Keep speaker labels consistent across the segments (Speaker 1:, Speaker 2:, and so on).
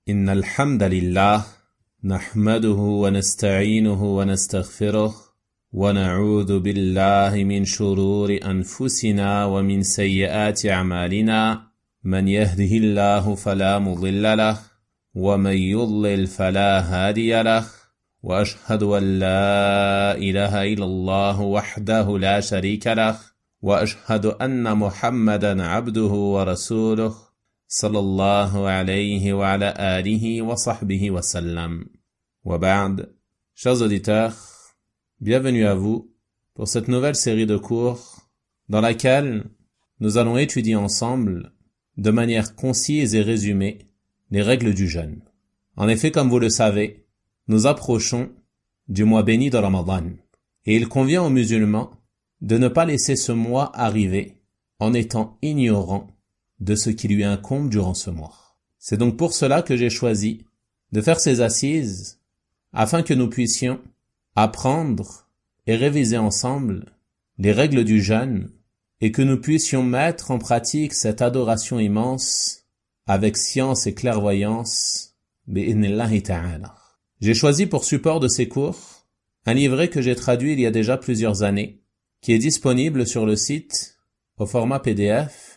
Speaker 1: إن الحمد لله نحمده ونستعينه ونستغفره ونعوذ بالله من شرور أنفسنا ومن سيئات أعمالنا من يهده الله فلا مضل له ومن يضلل فلا هادي له وأشهد أن لا إله إلا الله وحده لا شريك له وأشهد أن محمدا عبده ورسوله صلى الله عليه وعلى آله وصحبه وسلم. وبعد. Chers auditeurs, bienvenue à vous pour cette nouvelle série de cours dans laquelle nous allons étudier ensemble de manière concise et résumée les règles du jeûne. En effet, comme vous le savez, nous approchons du mois béni de Ramadan et il convient aux musulmans de ne pas laisser ce mois arriver en étant ignorant de ce qui lui incombe durant ce mois. C'est donc pour cela que j'ai choisi de faire ces assises afin que nous puissions apprendre et réviser ensemble les règles du jeûne et que nous puissions mettre en pratique cette adoration immense avec science et clairvoyance. Bi'idhnillahi ta'ala. J'ai choisi pour support de ces cours un livret que j'ai traduit il y a déjà plusieurs années, qui est disponible sur le site au format PDF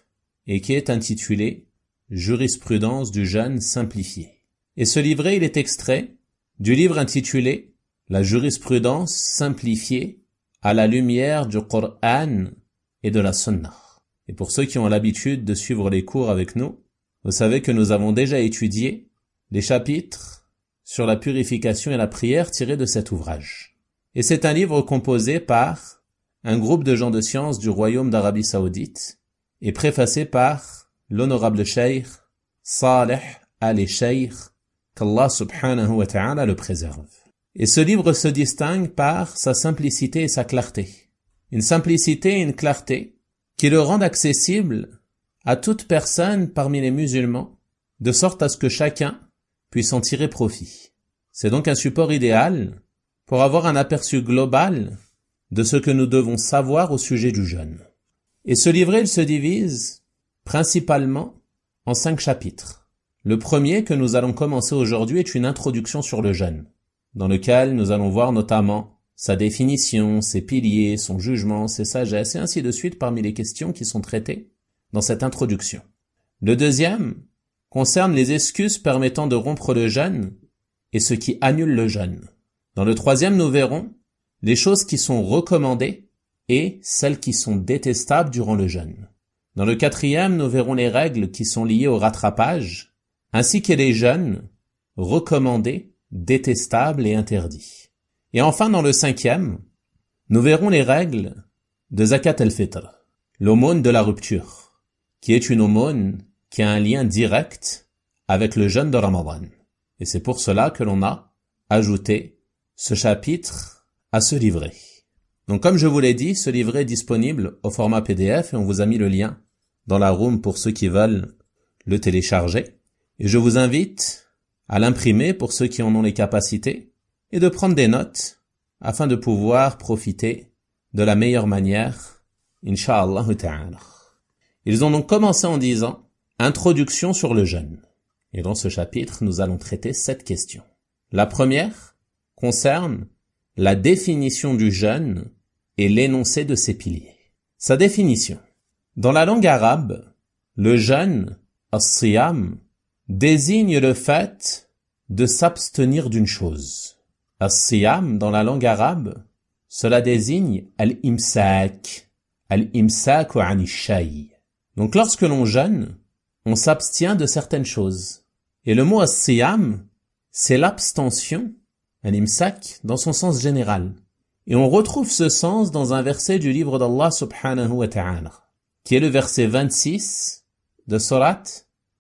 Speaker 1: et qui est intitulé « Jurisprudence du jeûne simplifié ». Et ce livret, il est extrait du livre intitulé « La jurisprudence simplifiée à la lumière du Coran et de la Sunna ». Et pour ceux qui ont l'habitude de suivre les cours avec nous, vous savez que nous avons déjà étudié les chapitres sur la purification et la prière tirés de cet ouvrage. Et c'est un livre composé par un groupe de gens de science du Royaume d'Arabie Saoudite et préfacé par l'honorable Cheikh Saleh al-Cheikh, qu'Allah subhanahu wa ta'ala le préserve. Et ce livre se distingue par sa simplicité et sa clarté. Une simplicité et une clarté qui le rendent accessible à toute personne parmi les musulmans, de sorte à ce que chacun puisse en tirer profit. C'est donc un support idéal pour avoir un aperçu global de ce que nous devons savoir au sujet du jeûne. Et ce livret, il se divise principalement en 5 chapitres. Le premier que nous allons commencer aujourd'hui est une introduction sur le jeûne, dans lequel nous allons voir notamment sa définition, ses piliers, son jugement, ses sagesses, et ainsi de suite parmi les questions qui sont traitées dans cette introduction. Le deuxième concerne les excuses permettant de rompre le jeûne et ce qui annule le jeûne. Dans le troisième, nous verrons les choses qui sont recommandées et celles qui sont détestables durant le jeûne. Dans le quatrième, nous verrons les règles qui sont liées au rattrapage, ainsi que les jeûnes recommandés, détestables et interdits. Et enfin, dans le cinquième, nous verrons les règles de Zakat al-Fitr, l'aumône de la rupture, qui est une aumône qui a un lien direct avec le jeûne de Ramadan. Et c'est pour cela que l'on a ajouté ce chapitre à ce livret. Donc comme je vous l'ai dit, ce livret est disponible au format PDF et on vous a mis le lien dans la room pour ceux qui veulent le télécharger. Et je vous invite à l'imprimer pour ceux qui en ont les capacités et de prendre des notes afin de pouvoir profiter de la meilleure manière, Inch'Allah ta'ala. Ils ont donc commencé en disant « Introduction sur le jeûne ». Et dans ce chapitre, nous allons traiter 7 questions. La première concerne la définition du jeûne et l'énoncé de ses piliers. Sa définition. Dans la langue arabe, le jeûne, as-siyam, désigne le fait de s'abstenir d'une chose. As-siyam, dans la langue arabe, cela désigne al-imsak, al-imsaku ani shay. Donc lorsque l'on jeûne, on s'abstient de certaines choses. Et le mot as-siyam, c'est l'abstention, al-imsak, dans son sens général. Et on retrouve ce sens dans un verset du livre d'Allah subhanahu wa ta'ala, qui est le verset 26 de Surat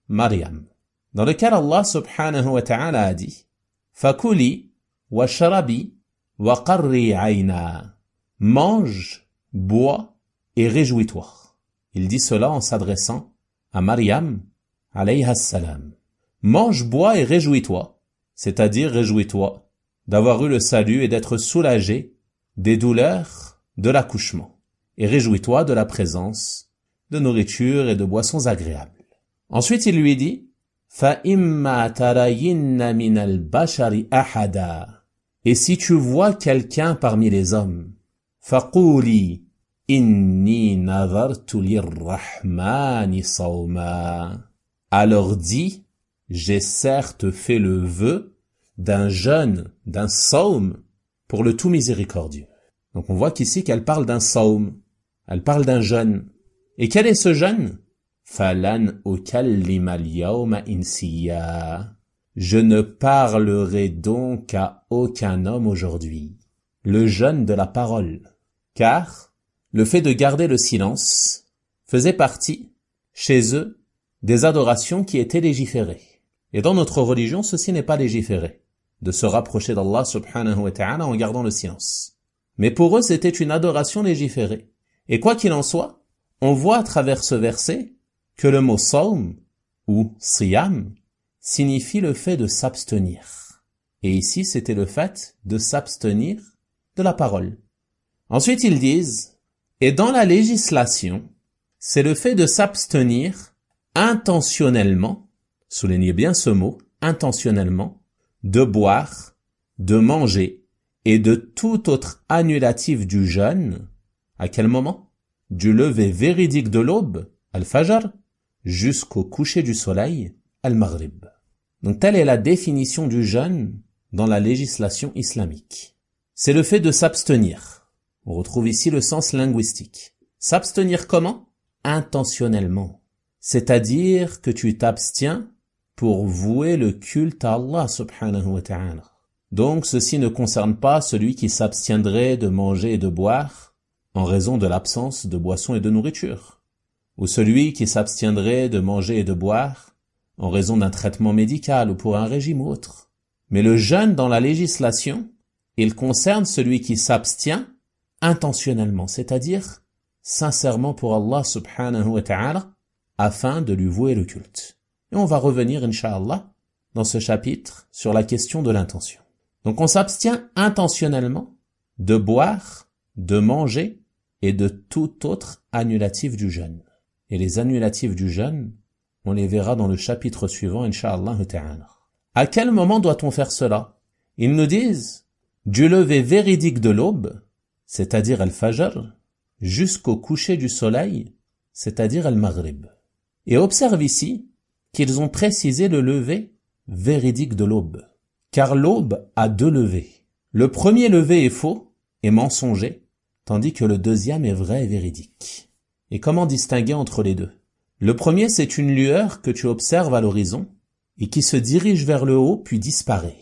Speaker 1: Maryam, dans lequel Allah subhanahu wa ta'ala a dit « Fakuli wa sharabi wa qarri ayna » Mange, bois et réjouis-toi. Il dit cela en s'adressant à Maryam, alayha salam. Mange, bois et réjouis-toi, c'est-à-dire réjouis-toi d'avoir eu le salut et d'être soulagé des douleurs de l'accouchement, et réjouis-toi de la présence de nourriture et de boissons agréables. Ensuite, il lui dit, فَإِمَّا تَرَيِنَّ مِنَ الْبَشَرِ أَحَدًا. Et si tu vois quelqu'un parmi les hommes, فَقُولِي إِنِّي نَذَرْتُ لِلرَّحْمَنِ صَوْمًا. Alors dis, j'ai certes fait le vœu d'un jeûne, d'un saum, pour le tout miséricordieux. Donc on voit qu'ici qu'elle parle d'un saum, elle parle d'un jeûne. Et quel est ce jeûne? فَلَنْ أُكَلِّمَ الْيَوْمَ إِنْسِيًّا. Je ne parlerai donc à aucun homme aujourd'hui. Le jeûne de la parole. Car le fait de garder le silence faisait partie, chez eux, des adorations qui étaient légiférées. Et dans notre religion, ceci n'est pas légiféré, de se rapprocher d'Allah subhanahu wa ta'ala en gardant le silence. Mais pour eux, c'était une adoration légiférée. Et quoi qu'il en soit, on voit à travers ce verset que le mot saum ou siyam signifie le fait de s'abstenir. Et ici, c'était le fait de s'abstenir de la parole. Ensuite, ils disent, et dans la législation, c'est le fait de s'abstenir intentionnellement, soulignez bien ce mot, intentionnellement, de boire, de manger et de tout autre annulatif du jeûne. À quel moment? Du lever véridique de l'aube, al-fajr, jusqu'au coucher du soleil, al-maghrib. Donc telle est la définition du jeûne dans la législation islamique. C'est le fait de s'abstenir. On retrouve ici le sens linguistique. S'abstenir comment? Intentionnellement. C'est-à-dire que tu t'abstiens pour vouer le culte à Allah subhanahu wa ta'ala. Donc ceci ne concerne pas celui qui s'abstiendrait de manger et de boire en raison de l'absence de boissons et de nourriture, ou celui qui s'abstiendrait de manger et de boire en raison d'un traitement médical ou pour un régime ou autre. Mais le jeûne dans la législation, il concerne celui qui s'abstient intentionnellement, c'est-à-dire sincèrement pour Allah subhanahu wa ta'ala, afin de lui vouer le culte. Et on va revenir, incha'Allah, dans ce chapitre sur la question de l'intention. Donc on s'abstient intentionnellement de boire, de manger et de tout autre annulatif du jeûne. Et les annulatifs du jeûne, on les verra dans le chapitre suivant, incha'Allah ta'ala. À quel moment doit-on faire cela? Ils nous disent du lever véridique de l'aube, c'est-à-dire al-fajr, jusqu'au coucher du soleil, c'est-à-dire al-maghrib. Et observe ici qu'ils ont précisé le lever véridique de l'aube. Car l'aube a deux levers. Le premier lever est faux et mensonger, tandis que le deuxième est vrai et véridique. Et comment distinguer entre les deux? Le premier, c'est une lueur que tu observes à l'horizon et qui se dirige vers le haut puis disparaît.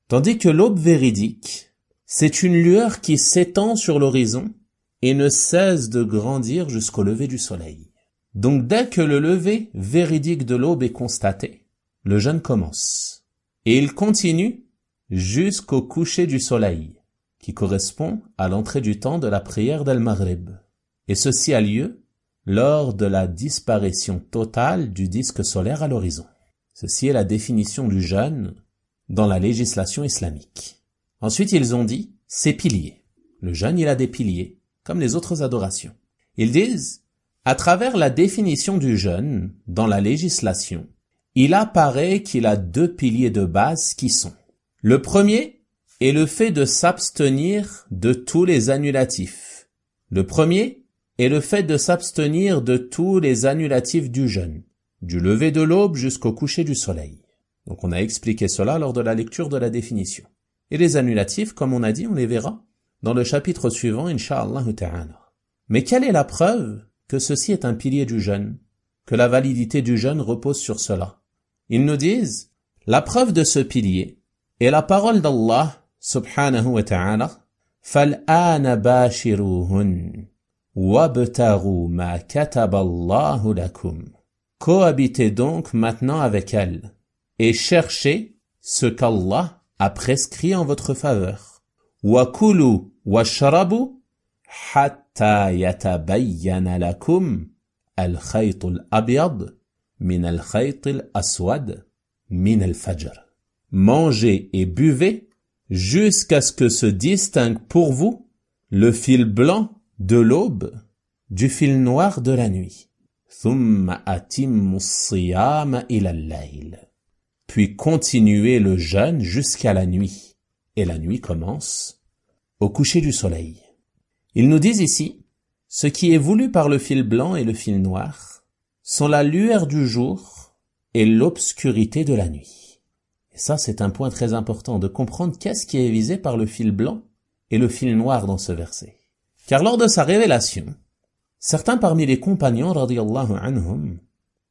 Speaker 1: Tandis que l'aube véridique, c'est une lueur qui s'étend sur l'horizon et ne cesse de grandir jusqu'au lever du soleil. Donc dès que le lever véridique de l'aube est constaté, le jeûne commence. Et il continue jusqu'au coucher du soleil, qui correspond à l'entrée du temps de la prière d'Al-Maghrib. Et ceci a lieu lors de la disparition totale du disque solaire à l'horizon. Ceci est la définition du jeûne dans la législation islamique. Ensuite, ils ont dit ses piliers. Le jeûne, il a des piliers, comme les autres adorations. Ils disent, à travers la définition du jeûne dans la législation, il apparaît qu'il a deux piliers de base qui sont: le premier est le fait de s'abstenir de tous les annulatifs. Le premier est le fait de s'abstenir de tous les annulatifs du jeûne, du lever de l'aube jusqu'au coucher du soleil. Donc on a expliqué cela lors de la lecture de la définition. Et les annulatifs, comme on a dit, on les verra dans le chapitre suivant, incha'Allah ta'ala. Mais quelle est la preuve que ceci est un pilier du jeûne, que la validité du jeûne repose sur cela? Ils nous disent, la preuve de ce pilier est la parole d'Allah subhanahu wa ta'ala, فَالْآنَ بَاشِرُوهُنَّ وَابْتَغُوا مَا كَتَبَ اللَّهُ لَكُمْ. Cohabitez donc maintenant avec elles et cherchez ce qu'Allah a prescrit en votre faveur. وَكُلُوا وَاشْرَبُوا حَتَّى يَتَبَيَّنَ لَكُمْ الْخَيْطُ الْأَبْيَضُ مِنَ الْخَيْطِ الْأَسْوَدِ مِنَ الْفَجْرِ. Mangez et buvez jusqu'à ce que se distingue pour vous le fil blanc de l'aube du fil noir de la nuit. ثُمَّ أَتِمُّوا الصِّيَامَ إِلَى اللَّيْلِ. puis continuer le jeûne jusqu'à la nuit. Et la nuit commence au coucher du soleil. Ils nous disent ici, ce qui est voulu par le fil blanc et le fil noir sont la lueur du jour et l'obscurité de la nuit. Et ça, c'est un point très important de comprendre qu'est-ce qui est visé par le fil blanc et le fil noir dans ce verset. Car lors de sa révélation, certains parmi les compagnons, radiyallahu anhum,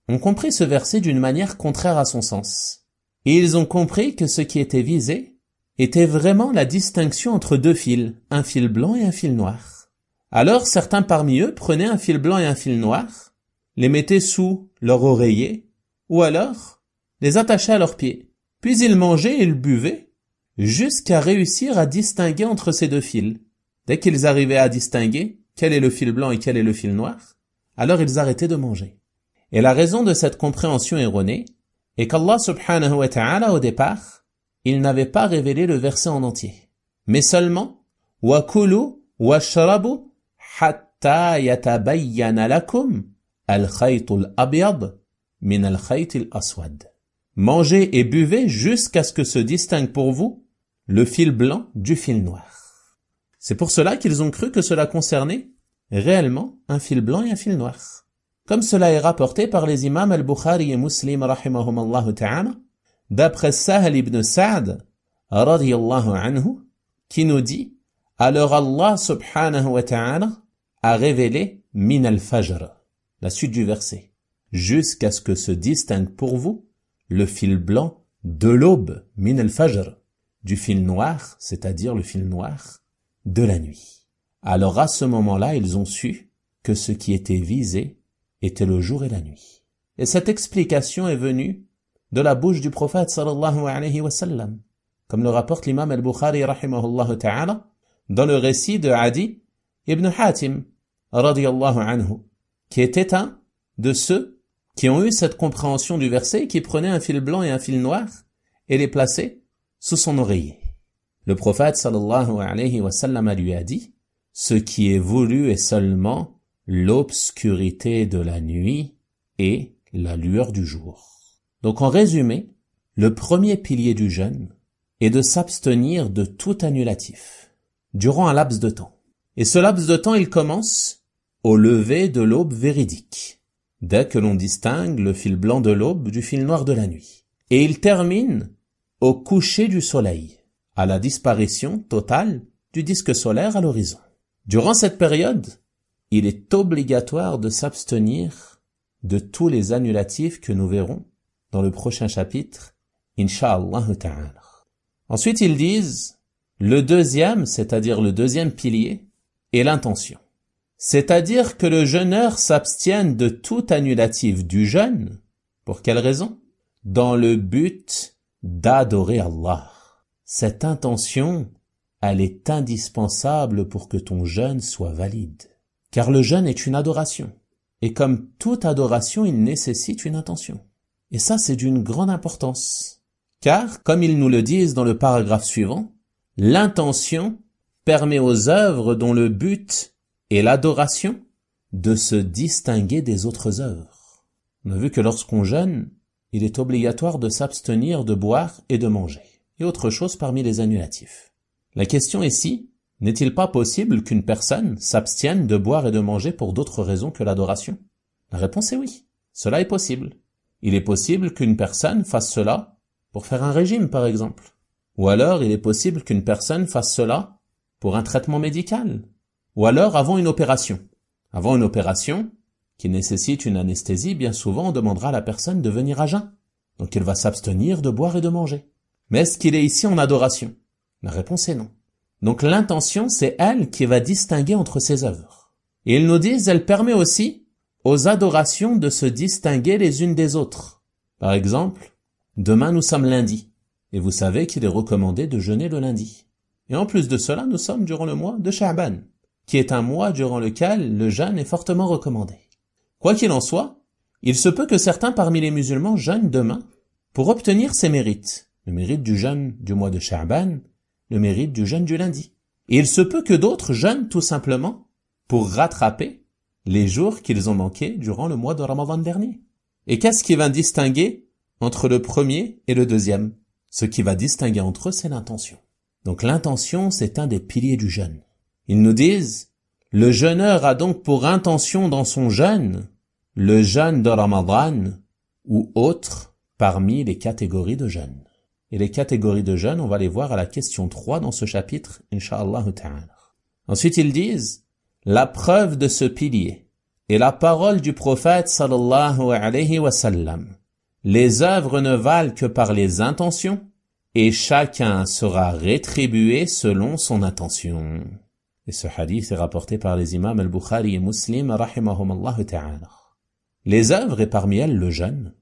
Speaker 1: ont compris ce verset d'une manière contraire à son sens. Et ils ont compris que ce qui était visé était vraiment la distinction entre deux fils, un fil blanc et un fil noir. Alors certains parmi eux prenaient un fil blanc et un fil noir, les mettaient sous leur oreiller, ou alors les attachaient à leurs pieds. Puis ils mangeaient et ils buvaient, jusqu'à réussir à distinguer entre ces deux fils. Dès qu'ils arrivaient à distinguer quel est le fil blanc et quel est le fil noir, alors ils arrêtaient de manger. Et la raison de cette compréhension erronée est qu'Allah subhanahu wa ta'ala au départ, il n'avait pas révélé le verset en entier, mais seulement « Wa kulu wa shrabu hatta yatabayyana lakum al-khaytul abyad min al-khaytil aswad » Mangez et buvez jusqu'à ce que se distingue pour vous le fil blanc du fil noir. C'est pour cela qu'ils ont cru que cela concernait réellement un fil blanc et un fil noir. Comme cela est rapporté par les imams al-Bukhari et Muslim rahimahumallahu ta'ala, d'après Sahl ibn Sa'd radiyallahu anhu, qui nous dit « Alors Allah subhanahu wa ta'ala a révélé min al-fajr » la suite du verset, jusqu'à ce que se distingue pour vous le fil blanc de l'aube, min al-fajr, du fil noir, c'est-à-dire le fil noir de la nuit. Alors à ce moment-là, ils ont su que ce qui était visé était le jour et la nuit. Et cette explication est venue de la bouche du prophète sallallahu alayhi wa sallam, comme le rapporte l'imam al-Bukhari rahimahullah ta'ala dans le récit de Adi ibn Hatim radiyallahu anhu, qui était un de ceux qui ont eu cette compréhension du verset et qui prenaient un fil blanc et un fil noir et les plaçaient sous son oreiller. Le prophète sallallahu alayhi wa sallam lui a dit « Ce qui est voulu est seulement l'obscurité de la nuit et la lueur du jour. » Donc en résumé, le premier pilier du jeûne est de s'abstenir de tout annulatif durant un laps de temps. Et ce laps de temps, il commence au lever de l'aube véridique, dès que l'on distingue le fil blanc de l'aube du fil noir de la nuit. Et il termine au coucher du soleil, à la disparition totale du disque solaire à l'horizon. Durant cette période, il est obligatoire de s'abstenir de tous les annulatifs que nous verrons dans le prochain chapitre, Inch'Allah ta'ala. Ensuite, ils disent, le deuxième, c'est-à-dire le deuxième pilier, est l'intention. C'est-à-dire que le jeûneur s'abstienne de tout annulatif du jeûne. Pour quelle raison? Dans le but d'adorer Allah. Cette intention, elle est indispensable pour que ton jeûne soit valide. Car le jeûne est une adoration. Et comme toute adoration, il nécessite une intention. Et ça, c'est d'une grande importance. Car, comme ils nous le disent dans le paragraphe suivant, l'intention permet aux œuvres dont le but est l'adoration de se distinguer des autres œuvres. On a vu que lorsqu'on jeûne, il est obligatoire de s'abstenir de boire et de manger, et autre chose parmi les annulatifs. La question ici, n'est-il pas possible qu'une personne s'abstienne de boire et de manger pour d'autres raisons que l'adoration? La réponse est oui, cela est possible. Il est possible qu'une personne fasse cela pour faire un régime, par exemple. Ou alors, il est possible qu'une personne fasse cela pour un traitement médical. Ou alors, avant une opération. Avant une opération, qui nécessite une anesthésie, bien souvent, on demandera à la personne de venir à jeun. Donc, elle va s'abstenir de boire et de manger. Mais est-ce qu'il est ici en adoration? La réponse est non. Donc, l'intention, c'est elle qui va distinguer entre ses œuvres. Et ils nous disent, elle permet aussi aux adorations de se distinguer les unes des autres. Par exemple, demain nous sommes lundi, et vous savez qu'il est recommandé de jeûner le lundi. Et en plus de cela, nous sommes durant le mois de Sha'ban, qui est un mois durant lequel le jeûne est fortement recommandé. Quoi qu'il en soit, il se peut que certains parmi les musulmans jeûnent demain pour obtenir ces mérites, le mérite du jeûne du mois de Sha'ban, le mérite du jeûne du lundi. Et il se peut que d'autres jeûnent tout simplement pour rattraper les jours qu'ils ont manqués durant le mois de Ramadan dernier. Et qu'est-ce qui va distinguer entre le premier et le deuxième. Ce qui va distinguer entre eux, c'est l'intention. Donc l'intention, c'est un des piliers du jeûne. Ils nous disent, le jeûneur a donc pour intention dans son jeûne le jeûne de Ramadan ou autre parmi les catégories de jeûne. Et les catégories de jeûne, on va les voir à la question 3 dans ce chapitre, Inch'Allah ta'ala. Ensuite, ils disent, la preuve de ce pilier est la parole du prophète sallallahu alayhi wa sallam. Les œuvres ne valent que par les intentions, et chacun sera rétribué selon son intention. Et ce hadith est rapporté par les imams al-Bukhari et Muslim, rahimahumallah ta'ala. Les œuvres, et parmi elles le jeûne,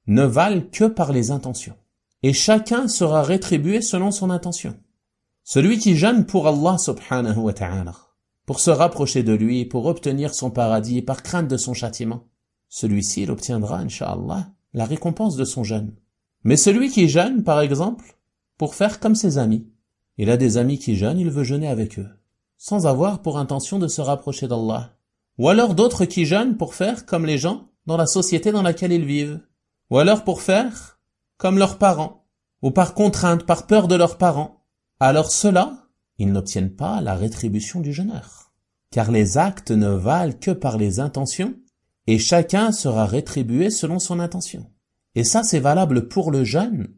Speaker 1: ne valent que par les intentions, et chacun sera rétribué selon son intention. Celui qui jeûne pour Allah subhanahu wa ta'ala, pour se rapprocher de lui, pour obtenir son paradis, par crainte de son châtiment, celui-ci, il obtiendra, incha'Allah, la récompense de son jeûne. Mais celui qui jeûne, par exemple, pour faire comme ses amis, il a des amis qui jeûnent, il veut jeûner avec eux, sans avoir pour intention de se rapprocher d'Allah. Ou alors d'autres qui jeûnent pour faire comme les gens dans la société dans laquelle ils vivent. Ou alors pour faire comme leurs parents, ou par contrainte, par peur de leurs parents. Alors ceux-là, ils n'obtiennent pas la rétribution du jeûneur. Car les actes ne valent que par les intentions, et chacun sera rétribué selon son intention. Et ça, c'est valable pour le jeûne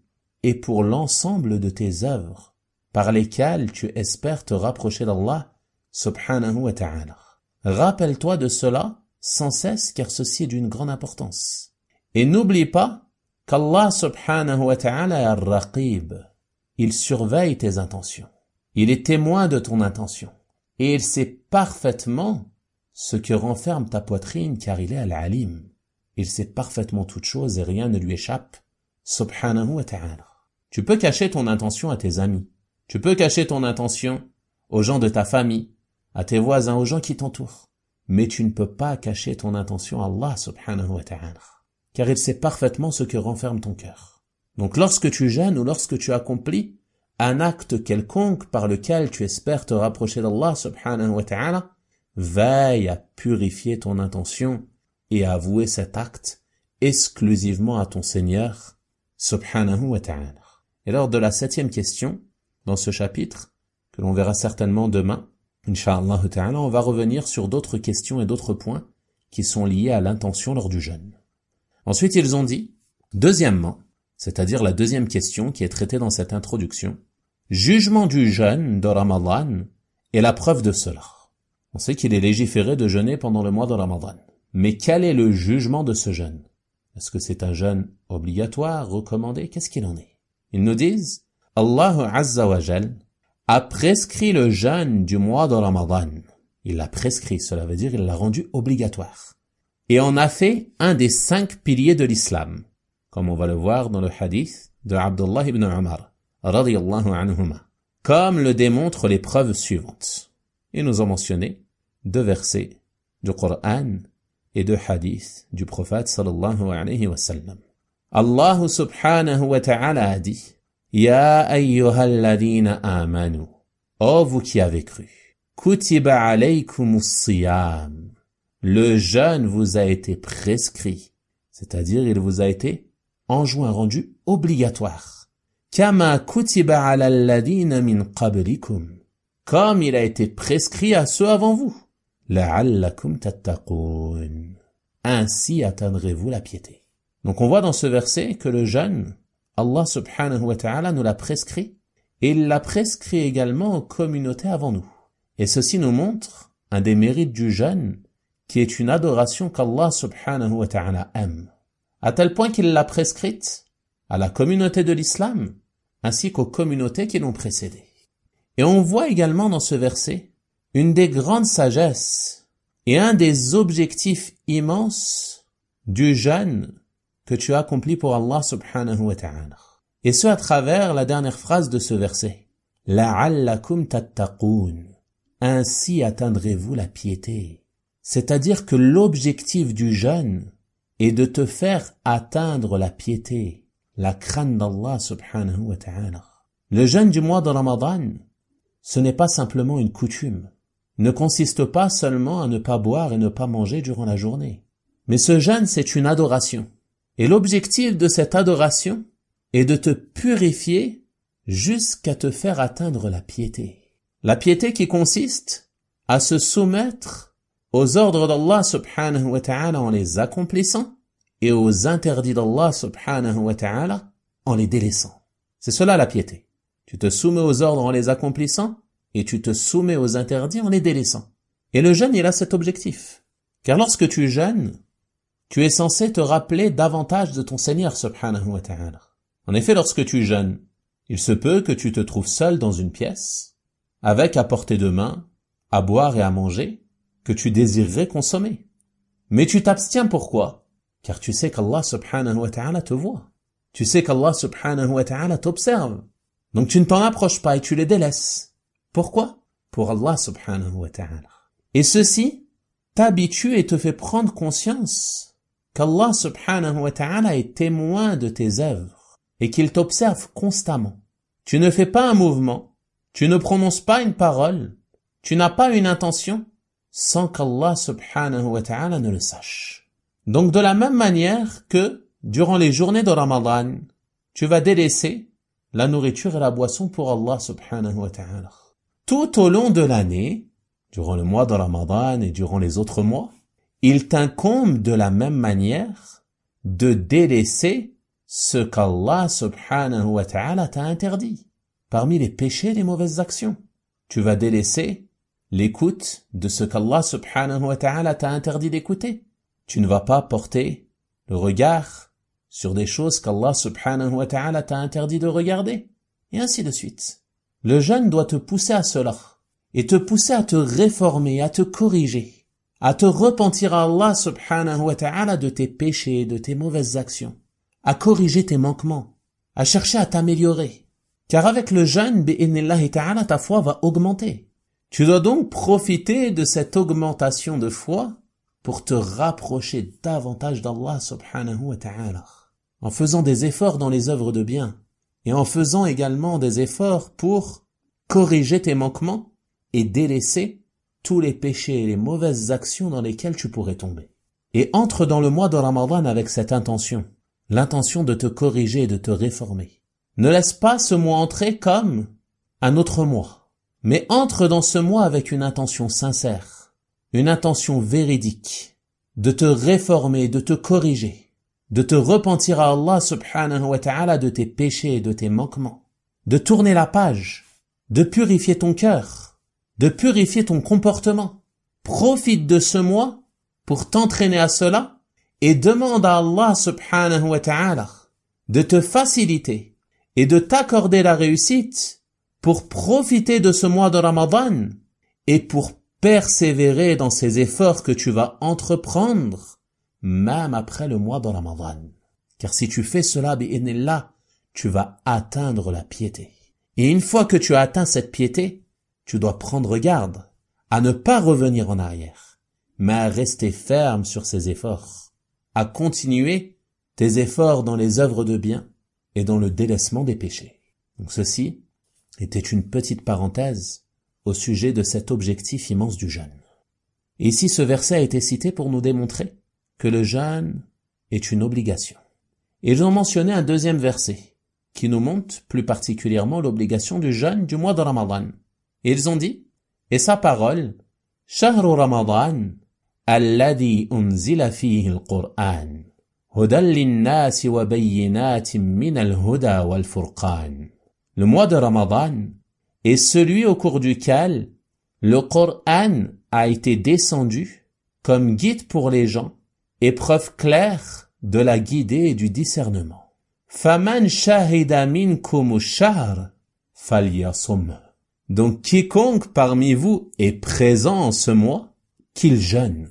Speaker 1: et pour l'ensemble de tes œuvres, par lesquelles tu espères te rapprocher d'Allah, subhanahu wa ta'ala. Rappelle-toi de cela sans cesse, car ceci est d'une grande importance. Et n'oublie pas qu'Allah subhanahu wa ta'ala est ar-raqib. Il surveille tes intentions. Il est témoin de ton intention. Et il sait parfaitement ce que renferme ta poitrine, car il est al-alim. Il sait parfaitement toutes choses et rien ne lui échappe, subhanahu wa ta'ala. Tu peux cacher ton intention à tes amis. Tu peux cacher ton intention aux gens de ta famille, à tes voisins, aux gens qui t'entourent. Mais tu ne peux pas cacher ton intention à Allah subhanahu wa ta'ala. Car il sait parfaitement ce que renferme ton cœur. Donc lorsque tu jeûnes ou lorsque tu accomplis un acte quelconque par lequel tu espères te rapprocher d'Allah subhanahu wa ta'ala, veille à purifier ton intention et à avouer cet acte exclusivement à ton Seigneur subhanahu wa ta'ala. Et lors de la 7e question, dans ce chapitre, que l'on verra certainement demain, Inch'Allah ta'ala, on va revenir sur d'autres questions et d'autres points qui sont liés à l'intention lors du jeûne. Ensuite, ils ont dit, deuxièmement, c'est-à-dire la deuxième question qui est traitée dans cette introduction, jugement du jeûne de Ramadan est la preuve de cela. On sait qu'il est légiféré de jeûner pendant le mois de Ramadan. Mais quel est le jugement de ce jeûne? Est-ce que c'est un jeûne obligatoire, recommandé? Qu'est-ce qu'il en est? Ils nous disent, Allah Azza wa Jal a prescrit le jeûne du mois de Ramadan. Il l'a prescrit, cela veut dire il l'a rendu obligatoire. Et en a fait un des 5 piliers de l'islam, comme on va le voir dans le hadith de Abdullah ibn Umar, radiyallahu anhuma, comme le démontrent les preuves suivantes. Et nous avons mentionné 2 versets du Coran et 2 hadiths du prophète sallallahu alayhi wa sallam. Allah subhanahu wa ta'ala a dit, Ya ayyuhalladhina amanu, ô vous qui avez cru, kutiba alaykumus siyam, le jeûne vous a été prescrit, c'est-à-dire il vous a été enjoint, rendu obligatoire. Kama kutiba ala alladhina min qablikum, comme il a été prescrit à ceux avant vous. La'allakum tattaqun, ainsi atteindrez-vous la piété. Donc on voit dans ce verset que le jeûne, Allah subhanahu wa ta'ala nous l'a prescrit, et il l'a prescrit également aux communautés avant nous. Et ceci nous montre un des mérites du jeûne, qui est une adoration qu'Allah subhanahu wa ta'ala aime, à tel point qu'il l'a prescrite à la communauté de l'islam, ainsi qu'aux communautés qui l'ont précédé. Et on voit également dans ce verset une des grandes sagesses et un des objectifs immenses du jeûne que tu as accompli pour Allah subhanahu wa ta'ala. Et ce à travers la dernière phrase de ce verset. La'allakum tattaqun. Ainsi atteindrez-vous la piété. C'est-à-dire que l'objectif du jeûne est de te faire atteindre la piété, la crainte d'Allah subhanahu wa ta'ala. Le jeûne du mois de Ramadan, ce n'est pas simplement une coutume, ne consiste pas seulement à ne pas boire et ne pas manger durant la journée. Mais ce jeûne, c'est une adoration. Et l'objectif de cette adoration est de te purifier jusqu'à te faire atteindre la piété. La piété qui consiste à se soumettre aux ordres d'Allah subhanahu wa ta'ala en les accomplissant et aux interdits d'Allah subhanahu wa ta'ala en les délaissant. C'est cela la piété. Tu te soumets aux ordres en les accomplissant et tu te soumets aux interdits en les délaissant. Et le jeûne, il a cet objectif. Car lorsque tu jeûnes, tu es censé te rappeler davantage de ton Seigneur subhanahu wa ta'ala. En effet, lorsque tu jeûnes, il se peut que tu te trouves seul dans une pièce, avec à portée de main, à boire et à manger, que tu désirerais consommer. Mais tu t'abstiens pourquoi? Car tu sais qu'Allah subhanahu wa ta'ala te voit. Tu sais qu'Allah subhanahu wa ta'ala t'observe. Donc tu ne t'en approches pas et tu les délaisses. Pourquoi? Pour Allah subhanahu wa ta'ala. Et ceci t'habitue et te fait prendre conscience qu'Allah subhanahu wa ta'ala est témoin de tes œuvres et qu'il t'observe constamment. Tu ne fais pas un mouvement, tu ne prononces pas une parole, tu n'as pas une intention sans qu'Allah subhanahu wa ta'ala ne le sache. Donc de la même manière que durant les journées de Ramadan, tu vas délaisser la nourriture et la boisson pour Allah subhanahu wa ta'ala. Tout au long de l'année, durant le mois de Ramadan et durant les autres mois, il t'incombe de la même manière de délaisser ce qu'Allah subhanahu wa ta'ala t'a interdit. Parmi les péchés et les mauvaises actions, tu vas délaisser l'écoute de ce qu'Allah subhanahu wa ta'ala t'a interdit d'écouter. Tu ne vas pas porter le regard sur des choses qu'Allah subhanahu wa ta'ala t'a interdit de regarder, et ainsi de suite. Le jeûne doit te pousser à cela, et te pousser à te réformer, à te corriger, à te repentir à Allah subhanahu wa ta'ala de tes péchés, de tes mauvaises actions, à corriger tes manquements, à chercher à t'améliorer. Car avec le jeûne, bi'idhnillahi ta'ala, ta foi va augmenter. Tu dois donc profiter de cette augmentation de foi pour te rapprocher davantage d'Allah subhanahu wa ta'ala, en faisant des efforts dans les œuvres de bien, et en faisant également des efforts pour corriger tes manquements et délaisser tous les péchés et les mauvaises actions dans lesquelles tu pourrais tomber. Et entre dans le mois de Ramadan avec cette intention, l'intention de te corriger et de te réformer. Ne laisse pas ce mois entrer comme un autre mois, mais entre dans ce mois avec une intention sincère, une intention véridique, de te réformer, de te corriger, de te repentir à Allah subhanahu wa ta'ala de tes péchés et de tes manquements, de tourner la page, de purifier ton cœur, de purifier ton comportement. Profite de ce mois pour t'entraîner à cela et demande à Allah subhanahu wa ta'ala de te faciliter et de t'accorder la réussite pour profiter de ce mois de Ramadan et pour persévérer dans ces efforts que tu vas entreprendre même après le mois de Ramadan. Car si tu fais cela, bi'idhnillah, tu vas atteindre la piété. Et une fois que tu as atteint cette piété, tu dois prendre garde à ne pas revenir en arrière, mais à rester ferme sur ces efforts, à continuer tes efforts dans les œuvres de bien et dans le délaissement des péchés. Donc ceci était une petite parenthèse au sujet de cet objectif immense du jeûne. Et ici, ce verset a été cité pour nous démontrer que le jeûne est une obligation. Et ils ont mentionné un deuxième verset qui nous montre plus particulièrement l'obligation du jeûne du mois de Ramadan. Et ils ont dit, et sa parole, « Shahru Ramadan, alladhi unzila fihi al-Qur'an, hudan linnasi wa bayyinatin min al-huda wal-furqan. » Le mois de Ramadan est celui au cours duquel le Coran a été descendu comme guide pour les gens et preuve claire de la guidée et du discernement. Faman shahida minkum ash-shahr falyasum. Donc quiconque parmi vous est présent en ce mois, qu'il jeûne.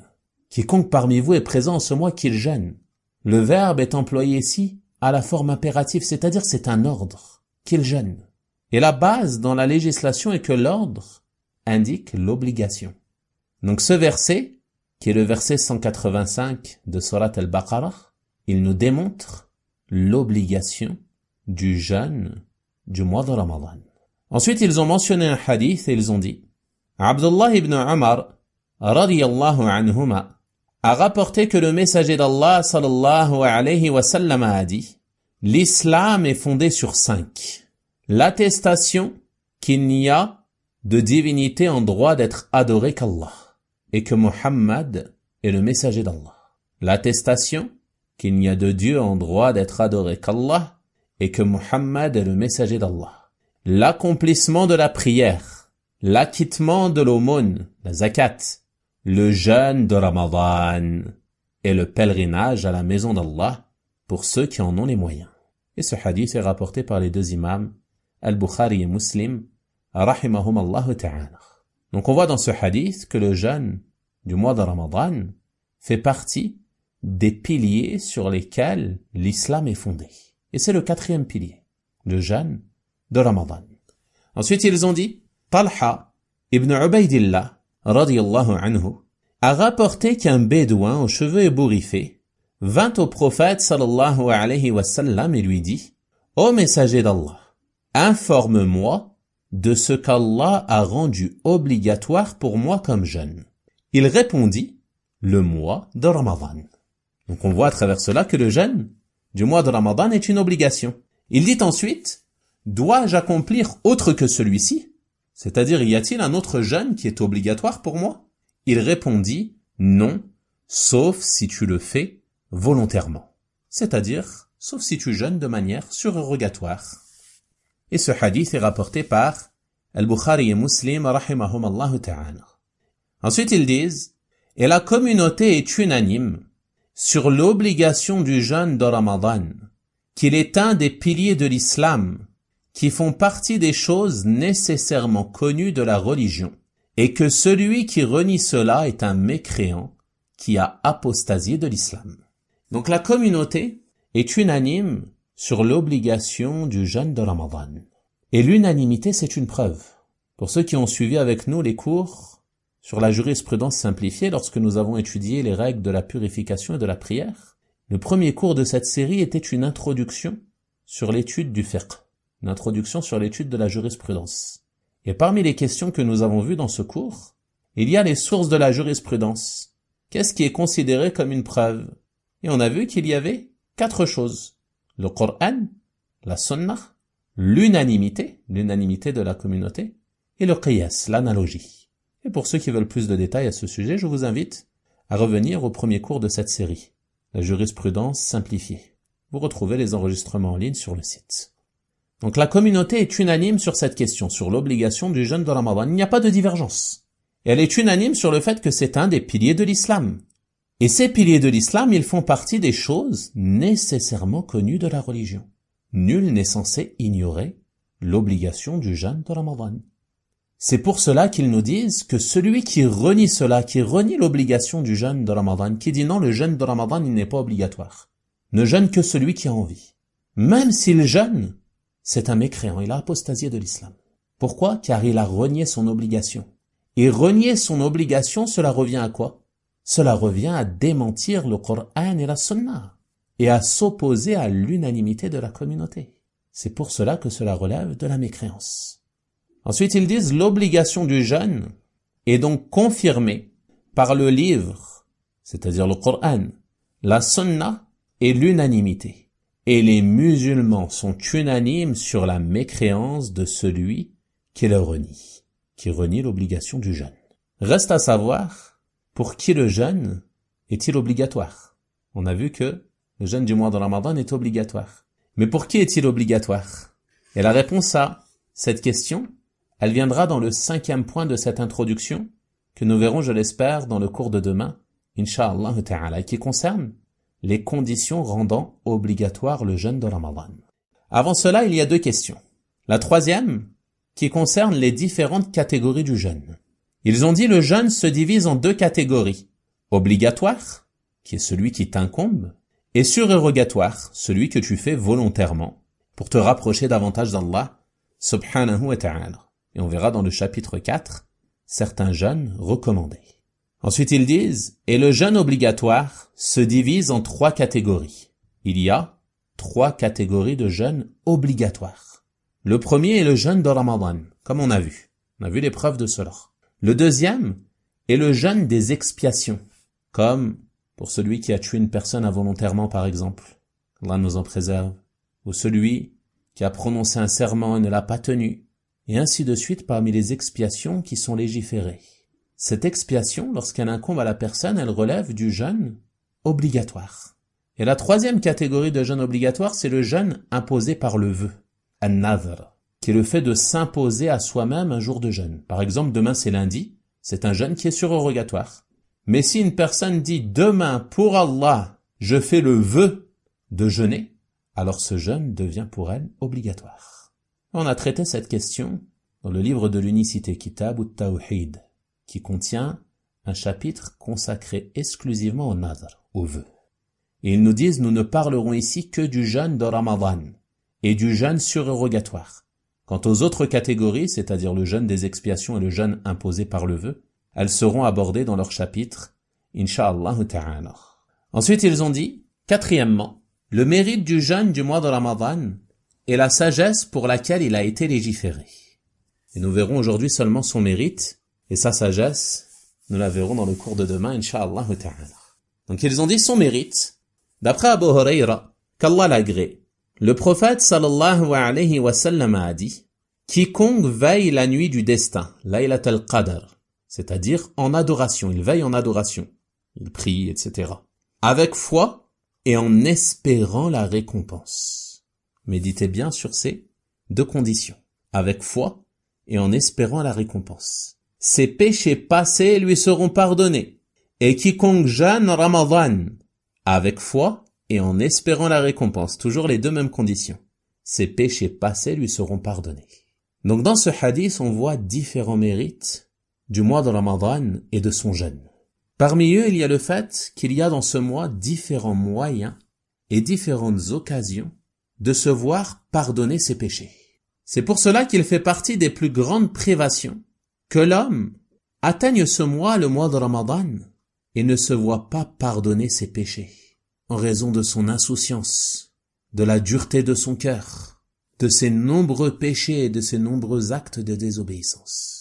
Speaker 1: Quiconque parmi vous est présent en ce mois, qu'il jeûne. Le verbe est employé ici à la forme impérative, c'est-à-dire c'est un ordre, qu'il jeûne. Et la base dans la législation est que l'ordre indique l'obligation. Donc ce verset, qui est le verset 185 de Surat al-Baqarah, il nous démontre l'obligation du jeûne du mois de Ramadan. Ensuite, ils ont mentionné un hadith et ils ont dit Abdullah ibn Umar radiyallahu anhuma a rapporté que le messager d'Allah sallallahu alayhi wa sallam a dit: l'islam est fondé sur 5. L'attestation qu'il n'y a de divinité en droit d'être adoré qu'Allah et que Muhammad est le messager d'Allah. L'attestation qu'il n'y a de Dieu en droit d'être adoré qu'Allah et que Muhammad est le messager d'Allah. L'accomplissement de la prière, l'acquittement de l'aumône, la zakat, le jeûne de Ramadan et le pèlerinage à la maison d'Allah pour ceux qui en ont les moyens. Et ce hadith est rapporté par les deux imams, Al-Bukhari et Muslim, rahimahum Allah ta'ala. Donc on voit dans ce hadith que le jeûne du mois de Ramadan fait partie des piliers sur lesquels l'islam est fondé. Et c'est le 4e pilier, le jeûne de Ramadan. Ensuite ils ont dit, Talha ibn Ubaydillah, radiyallahu anhu, a rapporté qu'un bédouin aux cheveux ébouriffés vint au prophète sallallahu alayhi wa sallam et lui dit: Ô messager d'Allah, informe-moi de ce qu'Allah a rendu obligatoire pour moi comme jeûne. Il répondit: le mois de Ramadan. Donc on voit à travers cela que le jeûne du mois de Ramadan est une obligation. Il dit ensuite: dois-je accomplir autre que celui-ci? C'est-à-dire, y a-t-il un autre jeûne qui est obligatoire pour moi? Il répondit: non, sauf si tu le fais volontairement. C'est-à-dire, sauf si tu jeûnes de manière surérogatoire. Et ce hadith est rapporté par Al-Bukhari et Muslim, rahimahum Allah ta'ala. Ensuite, ils disent: et la communauté est unanime sur l'obligation du jeûne de Ramadan, qu'il est un des piliers de l'islam, qui font partie des choses nécessairement connues de la religion, et que celui qui renie cela est un mécréant qui a apostasié de l'islam. Donc la communauté est unanime sur l'obligation du jeûne de Ramadan. Et l'unanimité, c'est une preuve. Pour ceux qui ont suivi avec nous les cours sur la jurisprudence simplifiée, lorsque nous avons étudié les règles de la purification et de la prière, le premier cours de cette série était une introduction sur l'étude du fiqh, une introduction sur l'étude de la jurisprudence. Et parmi les questions que nous avons vues dans ce cours, il y a les sources de la jurisprudence. Qu'est-ce qui est considéré comme une preuve? Et on a vu qu'il y avait 4 choses. Le Coran, la Sunnah, l'unanimité de la communauté, et le qiyas, l'analogie. Et pour ceux qui veulent plus de détails à ce sujet, je vous invite à revenir au premier cours de cette série, la jurisprudence simplifiée. Vous retrouvez les enregistrements en ligne sur le site. Donc la communauté est unanime sur cette question, sur l'obligation du jeûne de Ramadan. Il n'y a pas de divergence. Et elle est unanime sur le fait que c'est un des piliers de l'islam. Et ces piliers de l'islam, ils font partie des choses nécessairement connues de la religion. Nul n'est censé ignorer l'obligation du jeûne de Ramadan. C'est pour cela qu'ils nous disent que celui qui renie cela, qui renie l'obligation du jeûne de Ramadan, qui dit non, le jeûne de Ramadan, il n'est pas obligatoire, ne jeûne que celui qui a envie. Même s'il jeûne, c'est un mécréant, il a apostasié de l'islam. Pourquoi? Car il a renié son obligation. Et renier son obligation, cela revient à quoi? Cela revient à démentir le Coran et la Sunna, et à s'opposer à l'unanimité de la communauté. C'est pour cela que cela relève de la mécréance. Ensuite, ils disent l'obligation du jeûne est donc confirmée par le livre, c'est-à-dire le Coran, la Sunna et l'unanimité. Et les musulmans sont unanimes sur la mécréance de celui qui le renie, qui renie l'obligation du jeûne. Reste à savoir pour qui le jeûne est-il obligatoire. On a vu que le jeûne du mois de Ramadan est obligatoire. Mais pour qui est-il obligatoire? Et la réponse à cette question, elle viendra dans le 5e point de cette introduction, que nous verrons, je l'espère, dans le cours de demain, Inch'Allah ta'ala, qui concerne les conditions rendant obligatoire le jeûne de Ramadan. Avant cela, il y a 2 questions. La 3e, qui concerne les différentes catégories du jeûne. Ils ont dit le jeûne se divise en 2 catégories. Obligatoire, qui est celui qui t'incombe, et surérogatoire, celui que tu fais volontairement, pour te rapprocher davantage d'Allah, subhanahu wa ta'ala. Et on verra dans le chapitre 4, certains jeûnes recommandés. Ensuite ils disent, et le jeûne obligatoire se divise en 3 catégories. Il y a 3 catégories de jeûnes obligatoires. Le premier est le jeûne de Ramadan, comme on a vu. On a vu les preuves de cela. Le deuxième est le jeûne des expiations, comme pour celui qui a tué une personne involontairement par exemple. Allah nous en préserve. Ou celui qui a prononcé un serment et ne l'a pas tenu. Et ainsi de suite parmi les expiations qui sont légiférées. Cette expiation, lorsqu'elle incombe à la personne, elle relève du jeûne obligatoire. Et la troisième catégorie de jeûne obligatoire, c'est le jeûne imposé par le vœu, an-nadhr, qui est le fait de s'imposer à soi-même un jour de jeûne. Par exemple, demain c'est lundi, c'est un jeûne qui est surorogatoire. Mais si une personne dit demain pour Allah, je fais le vœu de jeûner, alors ce jeûne devient pour elle obligatoire. On a traité cette question dans le livre de l'unicité Kitab ut-Tawhid, qui contient un chapitre consacré exclusivement au nadhr, au vœu. Et ils nous disent, nous ne parlerons ici que du jeûne de Ramadan et du jeûne surorogatoire. Quant aux autres catégories, c'est-à-dire le jeûne des expiations et le jeûne imposé par le vœu, elles seront abordées dans leur chapitre, Inch'Allah ta'ala. Ensuite, ils ont dit, quatrièmement, le mérite du jeûne du mois de Ramadan et la sagesse pour laquelle il a été légiféré. Et nous verrons aujourd'hui seulement son mérite et sa sagesse, nous la verrons dans le cours de demain, Inch'Allah ta'ala. Donc ils ont dit son mérite, d'après Abu Huraira, qu'Allah l'agrée. Le prophète sallallahu alayhi wa sallam a dit, quiconque veille la nuit du destin, Laylat al-Qadr, c'est-à-dire en adoration, il veille en adoration, il prie, etc., avec foi et en espérant la récompense. Méditez bien sur ces deux conditions, avec foi et en espérant la récompense. Ses péchés passés lui seront pardonnés, et quiconque jeûne Ramadan, avec foi et en espérant la récompense, toujours les deux mêmes conditions, ses péchés passés lui seront pardonnés. Donc dans ce hadith, on voit différents mérites du mois de Ramadan et de son jeûne. Parmi eux, il y a le fait qu'il y a dans ce mois différents moyens et différentes occasions de se voir pardonner ses péchés. C'est pour cela qu'il fait partie des plus grandes privations que l'homme atteigne ce mois, le mois de Ramadan, et ne se voit pas pardonner ses péchés, en raison de son insouciance, de la dureté de son cœur, de ses nombreux péchés et de ses nombreux actes de désobéissance.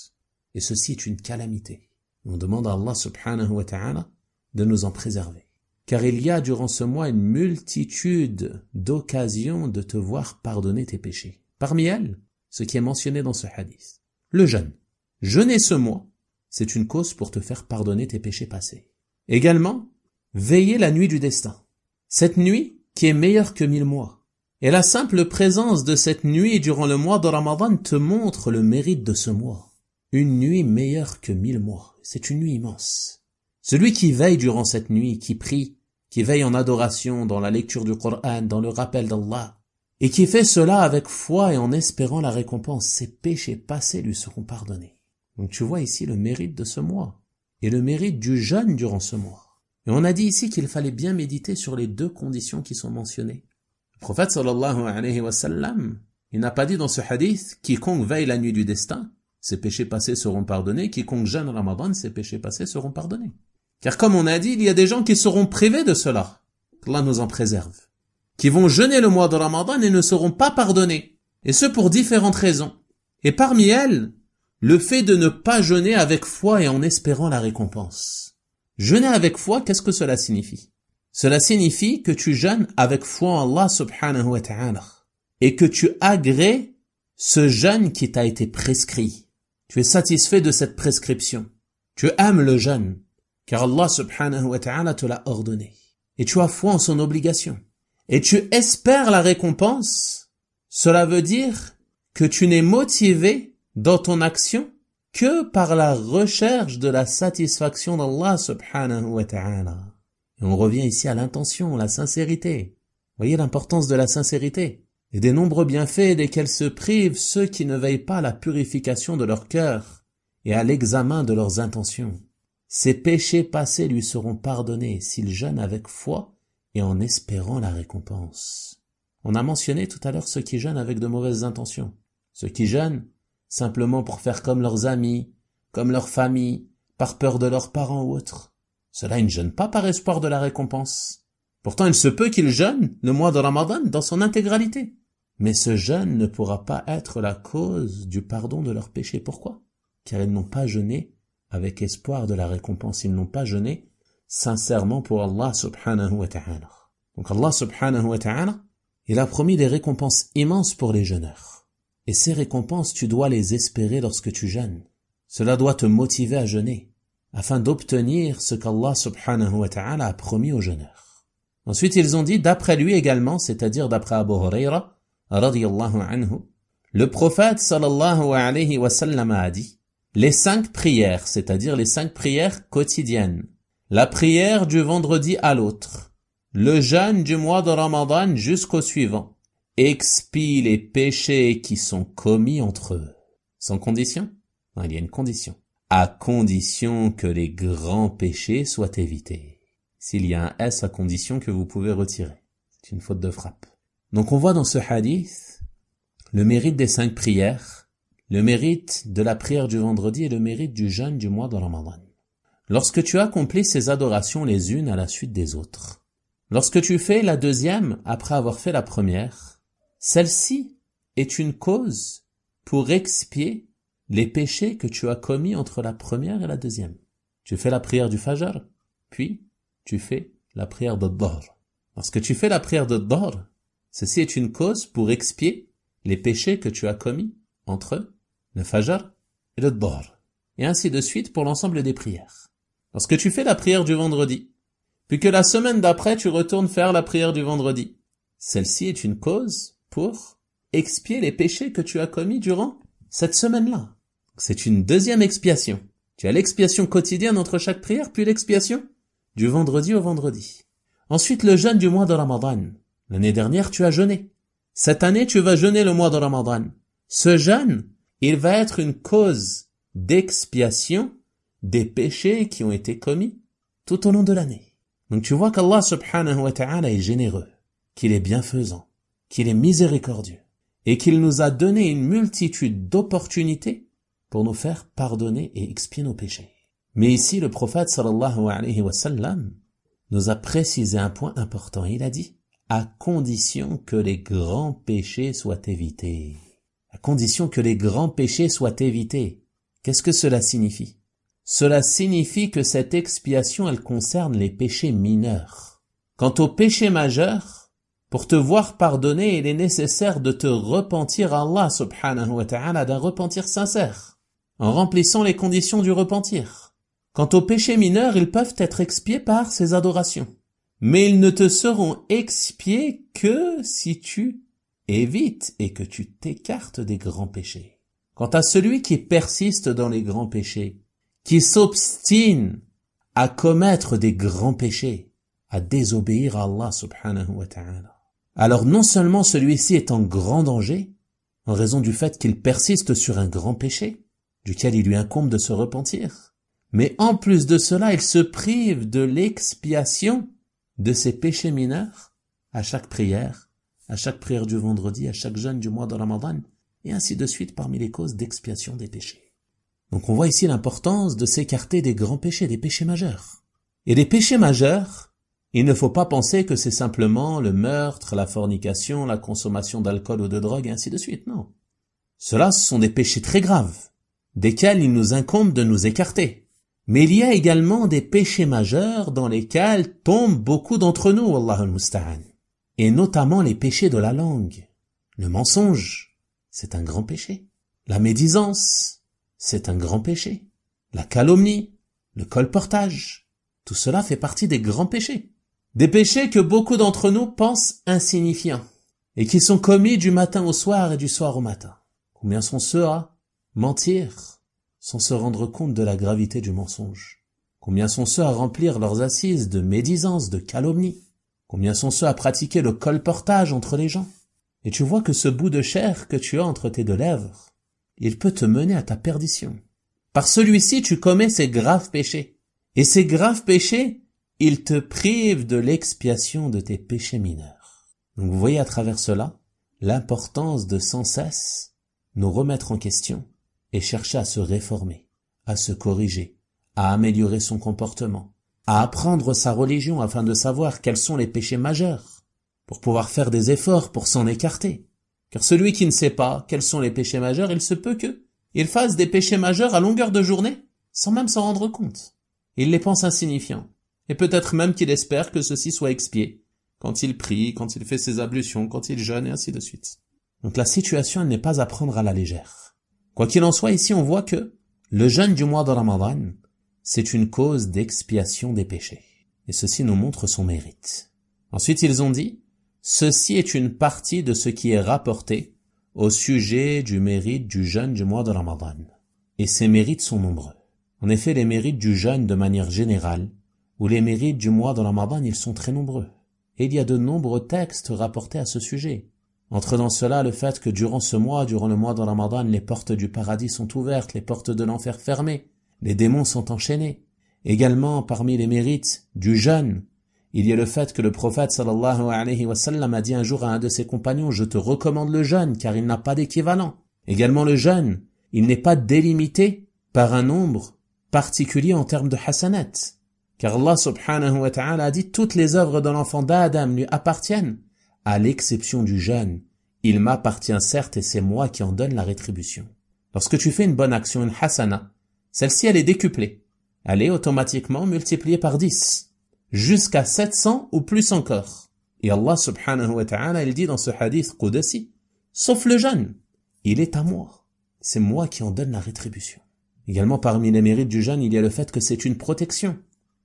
Speaker 1: Et ceci est une calamité. On demande à Allah subhanahu wa ta'ala de nous en préserver. Car il y a durant ce mois une multitude d'occasions de te voir pardonner tes péchés. Parmi elles, ce qui est mentionné dans ce hadith. Le jeûne. Jeûner ce mois, c'est une cause pour te faire pardonner tes péchés passés. Également, veiller la nuit du destin. Cette nuit qui est meilleure que 1000 mois. Et la simple présence de cette nuit durant le mois de Ramadan te montre le mérite de ce mois. Une nuit meilleure que 1000 mois. C'est une nuit immense. Celui qui veille durant cette nuit, qui prie, qui veille en adoration, dans la lecture du Coran, dans le rappel d'Allah, et qui fait cela avec foi et en espérant la récompense, ses péchés passés lui seront pardonnés. Donc tu vois ici le mérite de ce mois, et le mérite du jeûne durant ce mois. Et on a dit ici qu'il fallait bien méditer sur les deux conditions qui sont mentionnées. Le prophète sallallahu alayhi wa sallam, il n'a pas dit dans ce hadith, quiconque veille la nuit du destin, ses péchés passés seront pardonnés, quiconque jeûne Ramadan, ses péchés passés seront pardonnés. Car comme on a dit, il y a des gens qui seront privés de cela, qu'Allah nous en préserve, qui vont jeûner le mois de Ramadan et ne seront pas pardonnés, et ce pour différentes raisons. Et parmi elles, le fait de ne pas jeûner avec foi et en espérant la récompense. Jeûner avec foi, qu'est-ce que cela signifie? Cela signifie que tu jeûnes avec foi en Allah subhanahu wa ta'ala, et que tu agrées ce jeûne qui t'a été prescrit. Tu es satisfait de cette prescription. Tu aimes le jeûne, car Allah subhanahu wa ta'ala te l'a ordonné. Et tu as foi en son obligation. Et tu espères la récompense. Cela veut dire que tu n'es motivé dans ton action que par la recherche de la satisfaction d'Allah subhanahu wa ta'ala. Et on revient ici à l'intention, la sincérité. Voyez l'importance de la sincérité. Et des nombreux bienfaits desquels se privent ceux qui ne veillent pas à la purification de leur cœur et à l'examen de leurs intentions. Ses péchés passés lui seront pardonnés s'il jeûne avec foi et en espérant la récompense. On a mentionné tout à l'heure ceux qui jeûnent avec de mauvaises intentions. Ceux qui jeûnent simplement pour faire comme leurs amis, comme leur famille, par peur de leurs parents ou autres. Cela, ils ne jeûnent pas par espoir de la récompense. Pourtant, il se peut qu'ils jeûnent le mois de Ramadan dans son intégralité. Mais ce jeûne ne pourra pas être la cause du pardon de leurs péchés. Pourquoi? Car ils n'ont pas jeûné avec espoir de la récompense. Ils n'ont pas jeûné sincèrement pour Allah subhanahu wa ta'ala. Donc Allah subhanahu wa ta'ala, il a promis des récompenses immenses pour les jeûneurs. Et ces récompenses, tu dois les espérer lorsque tu jeûnes. Cela doit te motiver à jeûner, afin d'obtenir ce qu'Allah subhanahu wa ta'ala a promis aux jeûneurs. Ensuite, ils ont dit, d'après lui également, c'est-à-dire d'après Abu Huraira, radiyallahu anhu, le prophète sallallahu alayhi wa sallam a dit, les 5 prières, c'est-à-dire les 5 prières quotidiennes, la prière du vendredi à l'autre, le jeûne du mois de Ramadan jusqu'au suivant, expie les péchés qui sont commis entre eux. Sans condition? Non, il y a une condition. À condition que les grands péchés soient évités. S'il y a un S, à condition que vous pouvez retirer. C'est une faute de frappe. Donc on voit dans ce hadith le mérite des 5 prières, le mérite de la prière du vendredi et le mérite du jeûne du mois de Ramadan. Lorsque tu accomplis ces adorations les unes à la suite des autres, lorsque tu fais la deuxième après avoir fait la première, celle-ci est une cause pour expier les péchés que tu as commis entre la première et la deuxième. Tu fais la prière du Fajr, puis tu fais la prière de Dhuhr. Lorsque tu fais la prière de Dhuhr, ceci est une cause pour expier les péchés que tu as commis entre le Fajr et le Dhuhr. Et ainsi de suite pour l'ensemble des prières. Lorsque tu fais la prière du vendredi, puis que la semaine d'après tu retournes faire la prière du vendredi, celle-ci est une cause pour expier les péchés que tu as commis durant cette semaine-là. C'est une deuxième expiation. Tu as l'expiation quotidienne entre chaque prière, puis l'expiation du vendredi au vendredi. Ensuite, le jeûne du mois de Ramadan. L'année dernière, tu as jeûné. Cette année, tu vas jeûner le mois de Ramadan. Ce jeûne, il va être une cause d'expiation des péchés qui ont été commis tout au long de l'année. Donc tu vois qu'Allah subhanahu wa ta'ala est généreux, qu'il est bienfaisant, qu'il est miséricordieux, et qu'il nous a donné une multitude d'opportunités pour nous faire pardonner et expier nos péchés. Mais ici, le prophète sallallahu alayhi wa sallam nous a précisé un point important. Il a dit, à condition que les grands péchés soient évités. À condition que les grands péchés soient évités. Qu'est-ce que cela signifie? Cela signifie que cette expiation, elle concerne les péchés mineurs. Quant aux péchés majeurs, pour te voir pardonner, il est nécessaire de te repentir à Allah subhanahu wa ta'ala d'un repentir sincère, en remplissant les conditions du repentir. Quant aux péchés mineurs, ils peuvent être expiés par ces adorations. Mais ils ne te seront expiés que si tu évites et que tu t'écartes des grands péchés. Quant à celui qui persiste dans les grands péchés, qui s'obstine à commettre des grands péchés, à désobéir à Allah subhanahu wa ta'ala, alors non seulement celui-ci est en grand danger, en raison du fait qu'il persiste sur un grand péché, duquel il lui incombe de se repentir, mais en plus de cela, il se prive de l'expiation de ses péchés mineurs à chaque prière du vendredi, à chaque jeûne du mois de Ramadan, et ainsi de suite parmi les causes d'expiation des péchés. Donc on voit ici l'importance de s'écarter des grands péchés, des péchés majeurs. Et les péchés majeurs, il ne faut pas penser que c'est simplement le meurtre, la fornication, la consommation d'alcool ou de drogue, et ainsi de suite, non. Cela, ce sont des péchés très graves, desquels il nous incombe de nous écarter. Mais il y a également des péchés majeurs dans lesquels tombent beaucoup d'entre nous, Wallahu al-Musta'an. Et notamment les péchés de la langue. Le mensonge, c'est un grand péché. La médisance, c'est un grand péché. La calomnie, le colportage, tout cela fait partie des grands péchés. Des péchés que beaucoup d'entre nous pensent insignifiants et qui sont commis du matin au soir et du soir au matin. Combien sont ceux à mentir sans se rendre compte de la gravité du mensonge? Combien sont ceux à remplir leurs assises de médisance, de calomnie? Combien sont ceux à pratiquer le colportage entre les gens? Et tu vois que ce bout de chair que tu as entre tes deux lèvres, il peut te mener à ta perdition. Par celui-ci, tu commets ces graves péchés. Et ces graves péchés, ils te privent de l'expiation de tes péchés mineurs. Donc vous voyez à travers cela, l'importance de sans cesse nous remettre en question et chercher à se réformer, à se corriger, à améliorer son comportement, à apprendre sa religion afin de savoir quels sont les péchés majeurs, pour pouvoir faire des efforts pour s'en écarter. Car celui qui ne sait pas quels sont les péchés majeurs, il se peut qu'il fasse des péchés majeurs à longueur de journée, sans même s'en rendre compte. Il les pense insignifiants. Et peut-être même qu'il espère que ceci soit expié quand il prie, quand il fait ses ablutions, quand il jeûne et ainsi de suite. Donc la situation n'est pas à prendre à la légère. Quoi qu'il en soit, ici on voit que le jeûne du mois de Ramadan, c'est une cause d'expiation des péchés. Et ceci nous montre son mérite. Ensuite, ils ont dit, ceci est une partie de ce qui est rapporté au sujet du mérite du jeûne du mois de Ramadan. Et ces mérites sont nombreux. En effet, les mérites du jeûne de manière générale, ou les mérites du mois de Ramadan, ils sont très nombreux. Et il y a de nombreux textes rapportés à ce sujet. Entre dans cela le fait que durant ce mois, durant le mois de Ramadan, les portes du paradis sont ouvertes, les portes de l'enfer fermées, les démons sont enchaînés. Également, parmi les mérites du jeûne, il y a le fait que le prophète sallallahu alayhi wa sallam a dit un jour à un de ses compagnons, je te recommande le jeûne car il n'a pas d'équivalent. Également le jeûne, il n'est pas délimité par un nombre particulier en termes de hasanat. Car Allah subhanahu wa ta'ala a dit toutes les œuvres de l'enfant d'Adam lui appartiennent, à l'exception du jeûne. Il m'appartient certes et c'est moi qui en donne la rétribution. Lorsque tu fais une bonne action, une hasana, celle-ci elle est décuplée. Elle est automatiquement multipliée par 10, jusqu'à 700 ou plus encore. Et Allah subhanahu wa ta'ala, il dit dans ce hadith qudsi, sauf le jeûne, il est à moi. C'est moi qui en donne la rétribution. Également parmi les mérites du jeûne, il y a le fait que c'est une protection.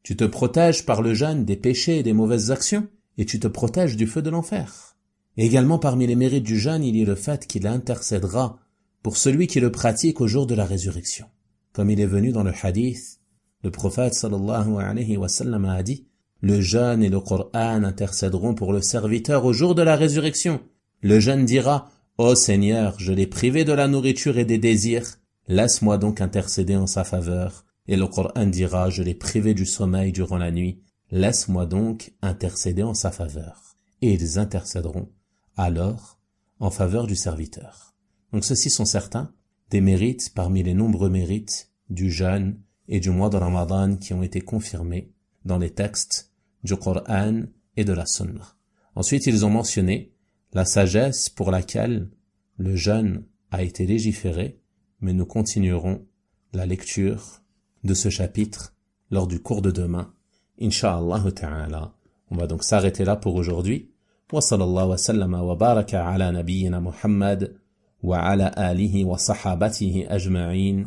Speaker 1: Tu te protèges par le jeûne des péchés et des mauvaises actions, et tu te protèges du feu de l'enfer. Et également parmi les mérites du jeûne, il y a le fait qu'il intercédera pour celui qui le pratique au jour de la résurrection. Comme il est venu dans le hadith, le prophète sallallahu alayhi wa sallam a dit, le jeûne et le Coran intercéderont pour le serviteur au jour de la résurrection. Le jeûne dira, ô Seigneur, je l'ai privé de la nourriture et des désirs, laisse-moi donc intercéder en sa faveur. Et le Coran dira, je l'ai privé du sommeil durant la nuit, laisse-moi donc intercéder en sa faveur. Et ils intercéderont alors en faveur du serviteur. Donc ceux-ci sont certains des mérites parmi les nombreux mérites du jeûne et du mois de Ramadan qui ont été confirmés dans les textes du Coran et de la Sunna. Ensuite, ils ont mentionné la sagesse pour laquelle le jeûne a été légiféré, mais nous continuerons la lecture de ce chapitre lors du cours de demain. Inch'Allah ta'ala. On va donc s'arrêter là pour aujourd'hui. Wa sallallahu wa sallama wa baraka ala nabiyyina Muhammad wa ala alihi wa sahabatihi ajma'in.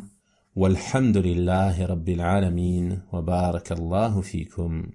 Speaker 1: Walhamdulillahi rabbil alamin wa barakallahu fikum.